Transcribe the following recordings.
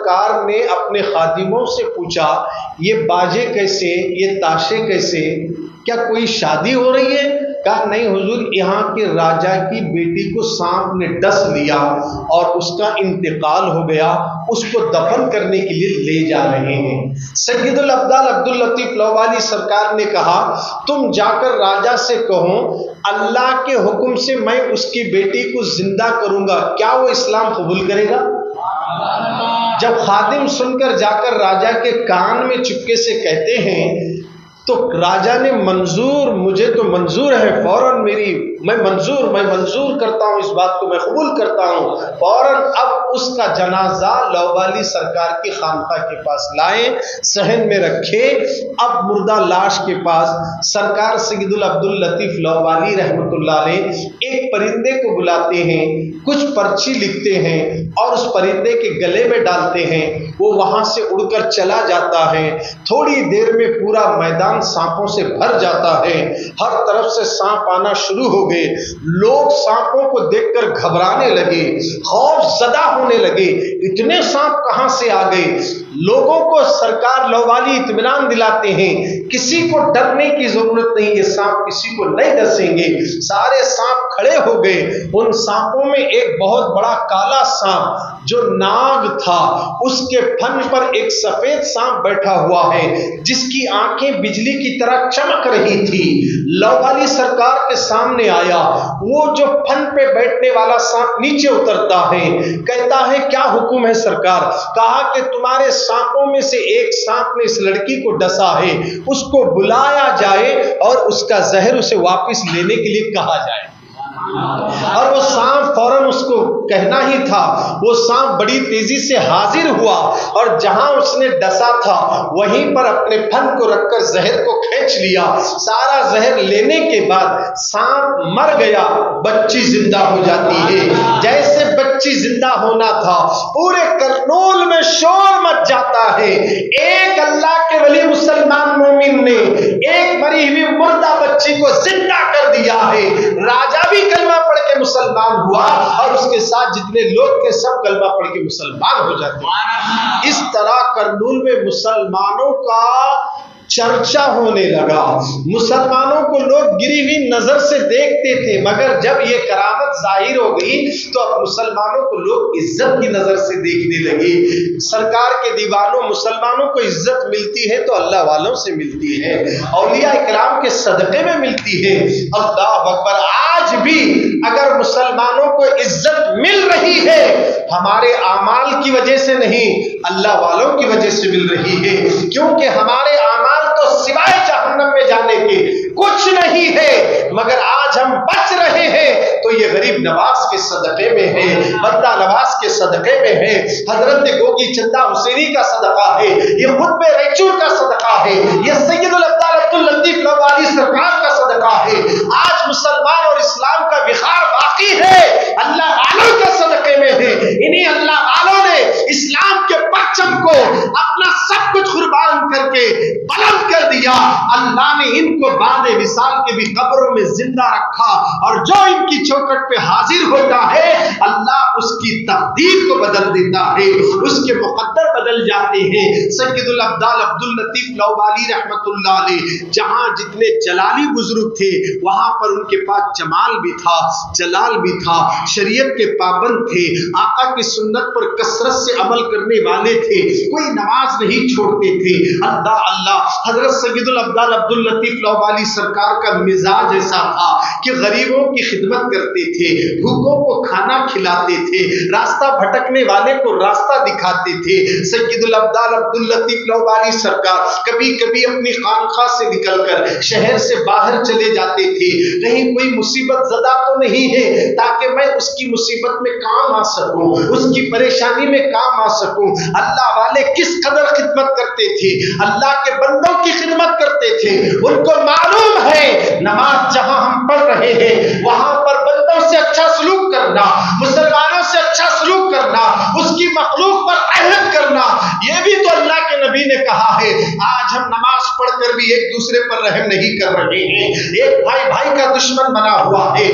سرکار نے اپنے خادموں سے پوچھا یہ باجے کیسے، یہ تاشے کیسے، کیا کوئی شادی ہو رہی ہے؟ کہا نہیں حضور، یہاں کے راجا کی بیٹی کو سانپ نے ڈس لیا اور اس کا انتقال ہو گیا، اس کو دفن کرنے کے لیے لے جا رہے ہیں۔ سید الابدال عبداللطیف لووالی سرکار نے کہا تم جا کر راجا سے کہو اللہ کے حکم سے میں اس کی بیٹی کو زندہ کروں گا، کیا وہ اسلام قبول کرے گا؟ جب خادم سن کر جا کر راجا کے کان میں چپکے سے کہتے ہیں تو راجا نے منظور، مجھے تو منظور ہے، فوراً میں منظور کرتا ہوں، اس بات کو میں قبول کرتا ہوں۔ فوراً اب اس کا جنازہ لووالی سرکار کی خانقاہ کے پاس لائے، صحن میں رکھے۔ اب مردہ لاش کے پاس سرکار سید العبداللطیف لووالی رحمۃ اللہ علیہ ایک پرندے کو بلاتے ہیں، کچھ پرچی لکھتے ہیں اور اس پرندے کے گلے میں ڈالتے ہیں، وہ وہاں سے اڑ کر چلا جاتا ہے۔ تھوڑی دیر میں پورا میدان سانپوں سے بھر جاتا ہے، ہر طرف سے سانپ آنا شروع ہو گئے، لوگ سانپوں کو دیکھ کر گھبرانے لگے، خوف زدہ ہونے لگے، اتنے سانپ کہاں سے آ گئے؟ لوگوں کو سرکار لووالی اطمینان دلاتے ہیں کسی کو ڈرنے کی ضرورت نہیں، یہ سانپ کسی کو نہیں ڈسیں گے۔ سارے سانپ کھڑے ہو گئے، ان سانپوں میں ایک بہت بڑا کالا سانپ جو ناگ تھا، اس کے پھن پر ایک سفید سانپ بیٹھا ہوا ہے جس کی آنکھیں بجلی کی طرح چمک رہی تھی۔ لووالی سرکار کے سامنے آیا، وہ جو پھن پہ بیٹھنے والا سانپ نیچے اترتا ہے، کہتا ہے کیا حکم ہے سرکار؟ کہا کہ تمہارے سانپوں میں سے ایک سانپ نے اس لڑکی کو ڈسا ہے، اس کو بلایا جائے اور اس کا زہر اسے واپس لینے کے لیے کہا جائے۔ اور وہ سانپ فوراً اس کو کہنا ہی تھا، وہ سانپ بڑی تیزی سے حاضر ہوا اور جہاں اس نے ڈسا تھا وہیں پر اپنے پھن کو رکھ کر زہر کو کھینچ لیا۔ سارا زہر لینے کے بعد سانپ مر گیا، بچی زندہ ہو جاتی ہے۔ جیسے بچی زندہ ہونا تھا پورے کرنول میں شور مچ جاتا ہے۔ ایک اللہ کے ولی مسلمان مومن نے ایک مری ہوئی مردہ بچی کو زندہ کر دیا ہے۔ راجا بھی کلمہ پڑھ کے مسلمان ہوا اور اس کے ساتھ جتنے لوگ تھے سب کلمہ پڑھ کے مسلمان ہو جاتے ہیں۔ اس طرح کرنول میں مسلمانوں کا چرچا ہونے لگا، مسلمانوں کو لوگ گری ہوئی نظر سے دیکھتے تھے، مگر جب یہ کرامت ظاہر ہو گئی تو اب مسلمانوں کو لوگ عزت کی نظر سے دیکھنے لگے۔ سرکار کے دیوانوں، مسلمانوں کو عزت ملتی ہے تو اللہ والوں سے ملتی ہے، اولیاء کرام کے صدقے میں ملتی ہے۔ اللہ اکبر! آج بھی اگر مسلمانوں کو عزت مل رہی ہے ہمارے اعمال کی وجہ سے نہیں، اللہ والوں کی وجہ سے مل رہی ہے، کیونکہ ہمارے اعمال تو سوائے جہنم میں جانے کے کچھ نہیں ہے، مگر آج ہم بچ رہے ہیں تو یہ غریب نواز کے صدقے میں ہے، بندہ نواز کے صدقے میں ہے، حضرت گوگی چندہ حسینی کا صدقہ ہے، یہ خطب ریچور کا صدقہ ہے، یہ سید الابدال عبداللطیف لووالی سرکار کا صدقہ ہے۔ آج مسلمان اور اسلام کا وقار باقی ہے، اللہ والوں کے صدقے میں ہے۔ انہی اللہ والوں نے اسلام کے پرچم کو اپنا سب کچھ قربان کر کے بلند کر دیا۔ اللہ نے ان کو بعد وصال کے بھی قبروں میں زندہ رکھا، اور جو ان کی چوکھٹ پہ حاضر ہوتا ہے اللہ اس کی تقدیر کو بدل دیتا ہے، اس کے مقدر بدل جاتے ہیں۔ سید الابدال عبداللطیف لووالی رحمت اللہ علیہ جہاں جتنے جلالی بزرگ تھے وہاں پر ان کے پاس جمال بھی تھا، جلال بھی تھا، شریعت کے پابند تھے، آقا کی سنت پر کثرت سے عمل کرنے والے تھے، کوئی نماز نہیں چھوڑتے تھے۔ اللہ اللہ! حضرت سید الابدال عبداللطیف لووالی سرکار کا مزاج ایسا تھا کہ غریبوں کی خدمت کرتے تھے، بھوکوں کو کھانا کھلاتے تھے، راستہ بھٹکنے والے کو راستہ دکھاتے تھے۔ سید الابدال عبداللطیف لووالی سرکار کبھی کبھی اپنی خانقاہ سے نکل کر شہر سے باہر چلے جاتے تھے، کہیں کوئی مصیبت زدہ تو نہیں ہے تاکہ میں اس کی مصیبت میں کام آ سکوں، اس کی پریشانی میں کام آ سکوں۔ اللہ والے کس قدر خدمت کرتے تھے، اللہ کے بندوں کی خدمت کرتے تھے، ان کو معلوم ہے نماز جہاں ہم پڑھ رہے ہیں وہاں پر بندوں سے اچھا سلوک کرنا، مسلمانوں سے اچھا سلوک کرنا، اس کی مخلوق پر رحمت کرنا، یہ بھی تو اللہ کے نبی نے کہا ہے۔ آج آج ہم نماز پڑھ کر بھی ایک دوسرے پر رحم نہیں کر رہے ہیں. ایک بھائی بھائی کا دشمن بنا ہوا ہے,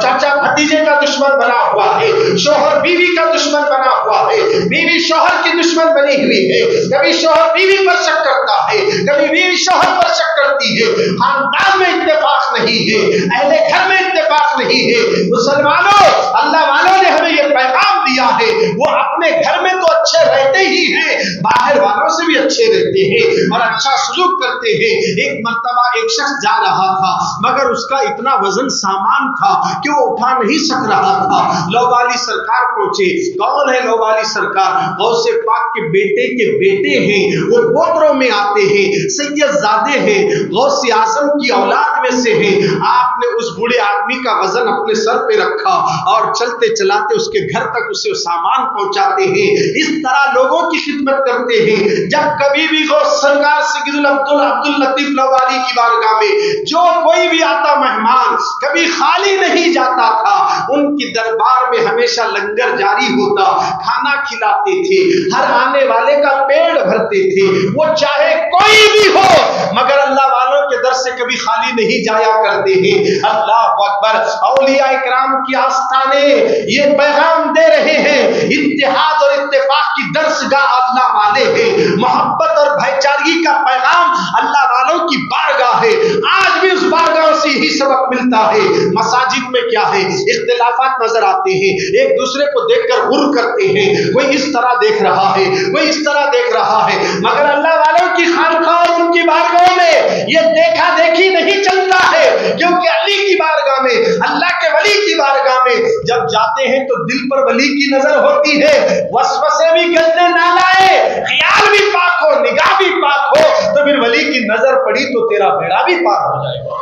چاچا بھتیجے کا دشمن بنا ہوا ہے, شوہر بیوی کا دشمن بنا ہوا ہے, بیوی شوہر کی دشمن بنی ہوئی ہے. کبھی شوہر بیوی پر شک کرتا ہے, کبھی بیوی شوہر پر شک کرتی ہے. خاندان میں اتفاق نہیں ہے, اہل گھر میں اتفاق نہیں ہے. مسلمانوں, اللہ والوں نے ہمیں یہ پیغام دیا ہے, وہ اپنے گھر میں تو اچھے رہتے ہی ہیں, باہر والوں سے بھی اچھے رہتے ہیں اور اچھا سلوک کرتے ہیں. ایک مرتبہ ایک شخص جا رہا تھا, مگر اس کا اتنا وزن سامان تھا کہ وہ اٹھا نہیں سک رہا تھا. لو والی سرکار پہنچے. کون ہے لو والی سرکار؟ غوث پاک کے بیٹے ہیں, وہ پوتروں میں آتے ہیں, سید زادے ہیں, غوث اعظم کی اولاد میں سے ہیں. آپ نے اس بوڑھے آدمی کا وزن اپنے سر پہ رکھا اور چلتے چلاتے اس کے گھر تک اسے سامان پہنچاتے ہیں. اس طرح لوگوں کی خدمت کرتے ہیں. جب کبھی بھی غوث سرکار سید عبد اللطیف لوالی کی بارگاہ میں جو کوئی بھی آتا مہمان کبھی خالی نہیں جاتا تھا. ان کی دربار میں ہمیشہ لنگر جاری ہوتا, کھانا کھلاتے تھے, ہر آنے والے کا پیٹ بھرتے تھے, وہ چاہے کوئی بھی ہو, مگر اللہ والوں کے در سے کبھی خالی نہیں جایا کرتے ہیں. اللہ اکبر. اولیاء اکرام کی آستانے یہ پیغام دے رہے ہیں, اتحاد اور اتفاق کی درسگاہ اللہ والے ہیں, محبت اور بھائی چارگی کا پیغام اللہ والوں کی بارگاہ ہے. آج بھی اس بارگاہ سے ہی سبق ملتا ہے. مساجد میں کیا ہے, اختلافات نظر آتے ہیں, ایک دوسرے کو دیکھ کر غر کرتے ہیں, کوئی اس طرح دیکھ رہا ہے, کوئی اس طرح دیکھ رہا ہے, مگر اللہ والوں کی خانقاہ اور ان کی بارگاہ میں یہ دیکھا دیکھی نہیں چلتا ہے. کیونکہ علی کی بارگاہ میں, اللہ کے ولی کی بارگاہ میں جب جاتے ہیں تو دل پر ولی کی نظر ہوتی ہے. وسوسے بھی گلنے نہ لائے, خیال بھی پاک ہو, نگاہ بھی پاک ہو, تو پھر ولی کی نظر پڑی تو تیرا بیڑا بھی پار ہو جائے گا.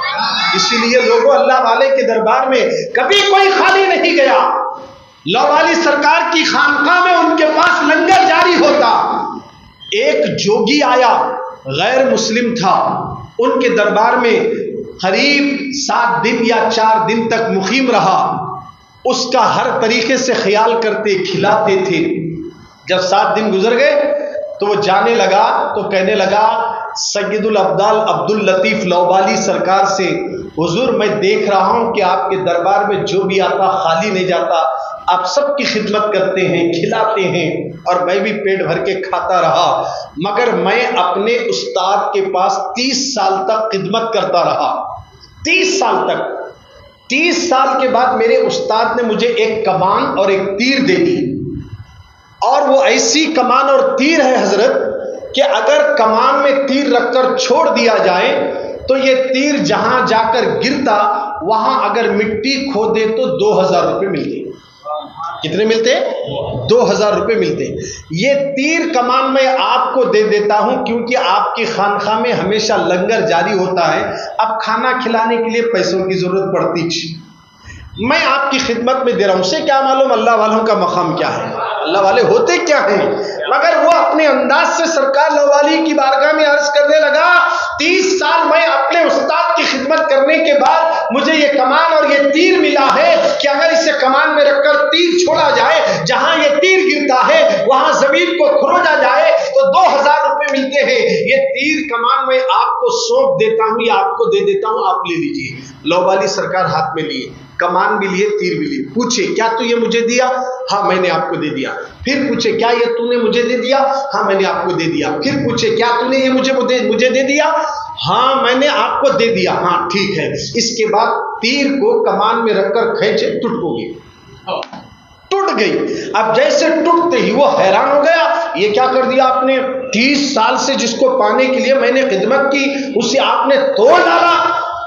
اسی لیے لوگوں, اللہ والے کے دربار میں کبھی کوئی خالی نہیں گیا. لو والی سرکار کی خانقاہ میں ان کے پاس لنگر جاری ہوتا. ایک جوگی آیا, غیر مسلم تھا, ان کے دربار میں قریب 7 دن یا 4 دن تک مقیم رہا. اس کا ہر طریقے سے خیال کرتے, کھلاتے تھے. جب 7 دن گزر گئے تو وہ جانے لگا تو کہنے لگا سید الابدال عبد اللطیف لوالی سرکار سے, حضور میں دیکھ رہا ہوں کہ آپ کے دربار میں جو بھی آتا خالی نہیں جاتا, آپ سب کی خدمت کرتے ہیں, کھلاتے ہیں, اور میں بھی پیٹ بھر کے کھاتا رہا, مگر میں اپنے استاد کے پاس 30 سال تک خدمت کرتا رہا. 30 سال تک. 30 سال کے بعد میرے استاد نے مجھے ایک کمان اور ایک تیر دے دی, اور وہ ایسی کمان اور تیر ہے حضرت کہ اگر کمان میں تیر رکھ کر چھوڑ دیا جائے تو یہ تیر جہاں جا کر گرتا وہاں اگر مٹی کھودے تو 2000 روپے ملتے. کتنے ملتے؟ 2000 روپے ملتے. یہ تیر کمان میں آپ کو دے دیتا ہوں کیونکہ آپ کی خانقاہ میں ہمیشہ لنگر جاری ہوتا ہے, اب کھانا کھلانے کے لیے پیسوں کی ضرورت پڑتی, میں آپ کی خدمت میں دے رہا ہوں. سے کیا معلوم اللہ والوں کا مقام کیا ہے, اللہ والے ہوتے کیا ہیں. مگر وہ اپنے انداز سے سرکار لوالی کی بارگاہ میں عرض کرنے لگا, 30 سال میں اپنے استاد کی خدمت کرنے کے بعد مجھے یہ کمان اور یہ تیر ملا ہے کہ اگر اسے کمان میں رکھ کر تیر چھوڑا جائے, جہاں یہ تیر گرتا ہے وہاں زمین کو کھروجا جائے تو 2000 روپے ملتے ہیں. یہ تیر کمان میں آپ کو سونپ دیتا ہوں یا آپ کو دے دیتا ہوں, آپ لے لیجیے. لوالی سرکار ہاتھ میں لیے, کمان بھی لیے, تیر بھی لیے. پوچھے کیا تو یہ مجھے دیا؟ ہاں میں نے آپ کو دے دیا. پھر پوچھے کیا یہ تو نے مجھے دے دیا؟ ہاں میں نے آپ کو دے دیا. پھر پوچھے کیا تو نے یہ مجھے دے دیا؟ ہاں میں نے آپ کو دے دیا. ہاں ٹھیک ہے. اس کے بعد تیر کو کمان میں رکھ کر کھینچے, ٹوٹ گئی. ٹوٹ گئی. اب جیسے ٹوٹتے ہی وہ حیران ہو گیا, یہ کیا کر دیا آپ نے؟ 30 سال سے جس کو پانے کے لیے میں نے خدمت کی اسے آپ نے توڑ ڈالا.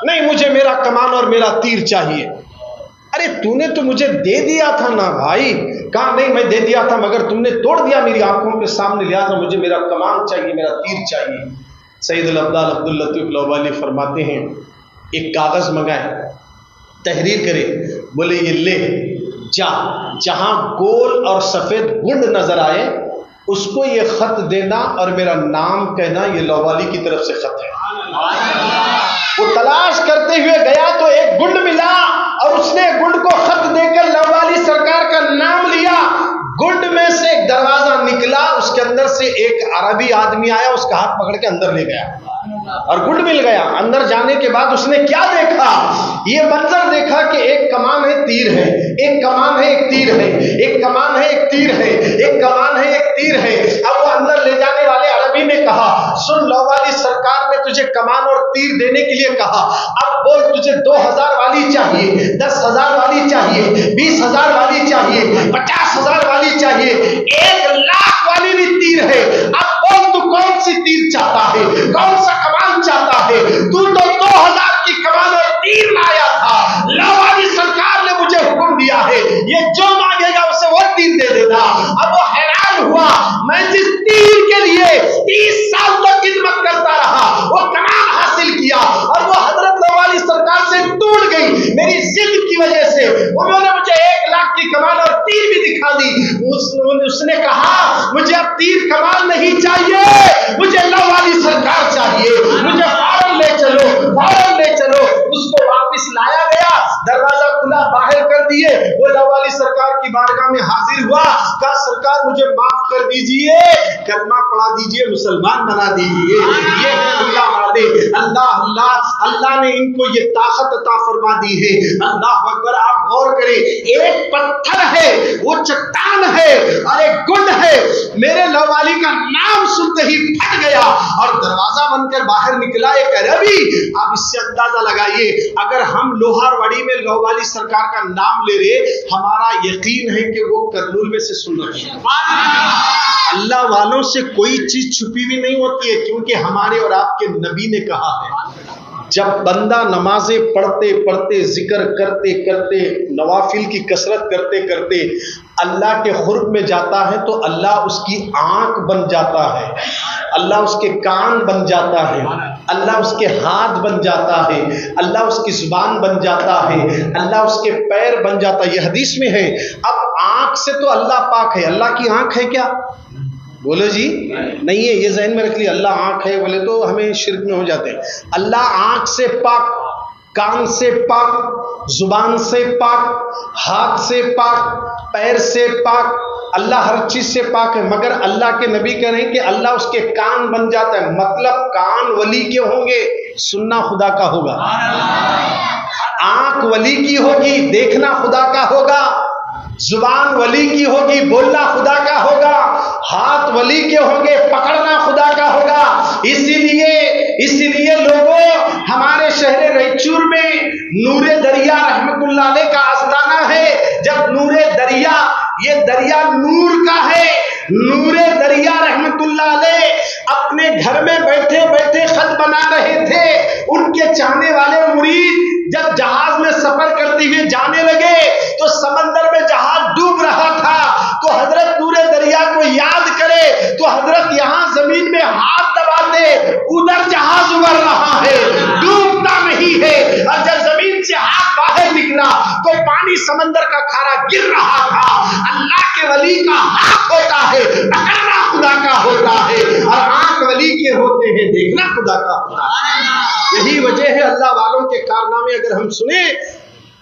نہیں, مجھے میرا کمان اور میرا تیر چاہیے. ارے تو نے تو مجھے دے دیا تھا نا بھائی. کہا نہیں میں دے دیا تھا مگر تم نے توڑ دیا میری آنکھوں کے سامنے, لہٰذا مجھے میرا کمان چاہیے, میرا تیر چاہیے. سید الابدال عبد اللطیف لوالی فرماتے ہیں ایک کاغذ منگائے, تحریر کرے, بولے یہ لے جا, جہاں گول اور سفید گنڈ نظر آئے اس کو یہ خط دینا اور میرا نام کہنا یہ لوالی کی طرف سے خط ہے. وہ تلاش کرتے ہوئے گیا تو ایک گنڈ ملا اور اس نے گنڈ کو خط دے کر لوالی سرکار کا نام لیا. گنڈ میں سے ایک دروازہ نکلا, اس کے اندر سے ایک عربی آدمی آیا، اس کا ہاتھ پکڑ کے اندر لے گیا اور گڈ مل گیا۔ اندر جانے کے بعد اس نے کیا دیکھا؟ یہ منظر دیکھا کہ ایک کمان ہے، تیر ہے، ایک کمان ہے، ایک تیر ہے، ایک کمان ہے، ایک تیر ہے، ایک کمان ہے، ایک تیر ہے۔ اب وہ اندر لے جانے والے عربی نے کہا، سن لو والی سرکار نے تجھے کمان اور تیر دینے کے لیے کہا، اب بول تجھے 2000 والی چاہیے، 10,000 والی چاہیے، 20,000 والی چاہیے، 50,000 والی چاہیے، 1,00,000 والی بھی تیر ہے۔ اب بول تو کون سی تیر چاہتا ہے، کون سا کمان چاہتا ہے؟ تو 2000 کی کمان اور تیر لایا تھا، لو والی سرکار نے مجھے حکم دیا ہے یہ جو مانگے گا اسے وہ تیر دے دینا۔ اب وہ حیران ہوا، میں جس تیر کے لیے 30 سال تک خدمت کرتا رہا وہ کمان حاصل کیا اور وہ حضرت لو والی سرکار سے ٹوٹ گئی میری ضد کی وجہ سے۔ انہوں نے مجھے 1,00,000 کی کمان اور تیر بھی دکھا دی۔ اس نے کہا مجھے اب تیر کمان نہیں چاہیے، مجھے لو والی سرکار چاہیے، مجھے فوراً لے چلو، فوراً لے چلو۔ اس کو واپس لایا گیا، دروازہ کھلا، باہر کر دیے۔ وہ لو والی سرکار کی بارگاہ میں حاضر ہوا، کہا سرکار مجھے معاف کر دیجئے، کلمہ پڑھا دیجئے، مسلمان بنا دیجئے۔ یہ ہے اللہ والے، اللہ اللہ اللہ نے ان کو یہ طاقت عطا فرما دی ہے۔ اللہ اکبر، آپ غور کریں، ایک پتھر ہے، وہ چٹان ہے اور ایک گنڈ ہے، میرے لو والی کا نام سنتے ہی پھٹ گیا اور دروازہ بند کر باہر نکلا ایک عربی۔ آپ اس سے اندازہ لگائیے، اگر ہم لوہار وڑی میں لو والی سرکار کا نام لے رہے، ہمارا یقین ہے کہ وہ کرنول میں سے سن رہے ہیں۔ اللہ والوں سے کوئی چیز چھپی ہوئی نہیں ہوتی ہے، کیونکہ ہمارے اور آپ کے نبی نے کہا ہے جب بندہ نمازیں پڑھتے پڑھتے، ذکر کرتے کرتے، نوافل کی کثرت کرتے کرتے اللہ کے قرب میں جاتا ہے تو اللہ اس کی آنکھ بن جاتا ہے، اللہ اس کے کان بن جاتا ہے، اللہ اس کے ہاتھ بن جاتا ہے، اللہ اس کی زبان بن جاتا ہے، اللہ اس کے پیر بن جاتا ہے۔ یہ حدیث میں ہے۔ اب آنکھ سے تو اللہ پاک ہے، اللہ کی آنکھ ہے کیا؟ بولو جی، نہیں ہے، یہ ذہن میں رکھ لیا۔ اللہ آنکھ ہے بولے تو ہمیں شرک میں ہو جاتے ہیں۔ اللہ آنکھ سے پاک، کان سے پاک، زبان سے پاک، ہاتھ سے پاک، پیر سے پاک، اللہ ہر چیز سے پاک ہے۔ مگر اللہ کے نبی کہہ رہے ہیں کہ اللہ اس کے کان بن جاتا ہے، مطلب کان ولی کے ہوں گے، سننا خدا کا ہوگا۔ آنکھ ولی کی ہوگی، دیکھنا خدا کا ہوگا۔ زبان ولی کی ہوگی، بولنا خدا کا ہوگا۔ ہاتھ ولی کے ہوں گے، پکڑنا خدا کا ہوگا۔ اسی لیے لوگوں، ہمارے شہر ریچور میں نور دریا رحمت اللہ علیہ کا آستانہ ہے۔ جب نور دریا، یہ دریا نور کا ہے، نور دریا رحمت اللہ علیہ اپنے گھر میں بیٹھے بیٹھے خط بنا رہے تھے۔ ان کے چاہنے والے مرید جب جہاز میں سفر کرتے ہوئے جانے لگے تو سمندر میں جہاز ڈوب رہا تھا، تو حضرت نور دریا کو یاد کرے تو حضرت یہاں زمین میں ہاتھ دباتے، ادھر جہاز ابھر رہا ہے، ڈوبتا نہیں ہے۔ اور جب زمین سے ہاتھ باہر نکلا تو پانی سمندر کا کھارا گر رہا تھا۔ اللہ کے ولی کا ہاتھ ہوتا ہے، پکڑنا خدا کا ہوتا ہے، اور آنکھ ولی کے ہوتے ہیں، دیکھنا خدا کا ہوتا ہے۔ یہی وجہ ہے اللہ والوں کے کارنامے اگر ہم سنیں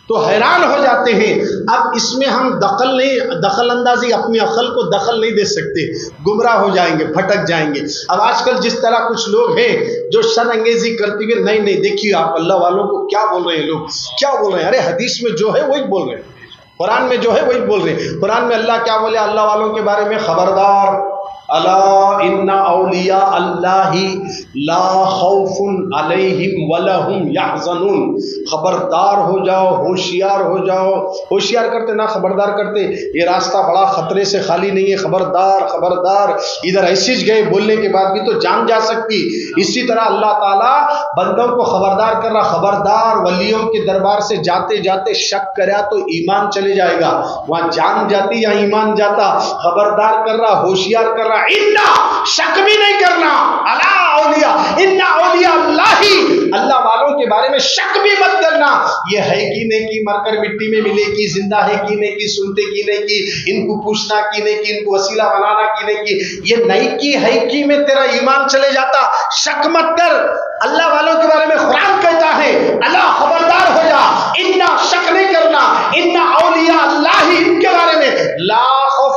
تو حیران ہو جاتے ہیں۔ اب اس میں ہم دخل اندازی، اپنی عقل کو دخل نہیں دے سکتے، گمراہ ہو جائیں گے، بھٹک جائیں گے۔ اب آج کل جس طرح کچھ لوگ ہیں جو شر انگیزی کرتے ہوئے، نہیں دیکھیے آپ اللہ والوں کو کیا بول رہے ہیں، لوگ کیا بول رہے ہیں، ارے حدیث میں جو ہے وہی بول رہے ہیں، قرآن میں جو ہے وہی بول رہے ہیں۔ قرآن میں اللہ کیا بولے اللہ والوں کے بارے میں؟ خبردار، الا ان اولیاء اللہ لا خوف علیہم ولا هم یحزنون، خبردار ہو جاؤ، ہوشیار ہو جاؤ۔ ہوشیار کرتے نہ خبردار کرتے، یہ راستہ بڑا خطرے سے خالی نہیں ہے، خبردار خبردار۔ ادھر ایسے گئے بولنے کے بعد بھی تو جان جا سکتی۔ اسی طرح اللہ تعالیٰ بندوں کو خبردار کر رہا، خبردار، ولیوں کے دربار سے جاتے جاتے شک کرا تو ایمان چلے جائے گا، وہاں جان جاتی یا ایمان جاتا، خبردار کر رہا، ہوشیار کر رہا، شک بھی نہیں کرنا۔ اللہ والوں کے بارے میں شک بھی مت کرنا، یہ ہے کہ نہیں کی، مر کر مٹی میں ملے کی، زندہ ہے کی نہیں کی، سنتے کی نہیں کی، ان کو پوچھنا کی نہیں کی، ان کو وسیلہ بنانا کی نہیں کی، یہ نہیں کی ہے کی میں تیرا ایمان چلے جاتا، شک مت کر۔ اللہ والوں کے بارے میں قرآن کہتا ہے اللہ خبردار ہو جا، اتنا شک نہیں کرنا، ان اولیاء اللہ، ان کے بارے میں لا خوف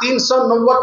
390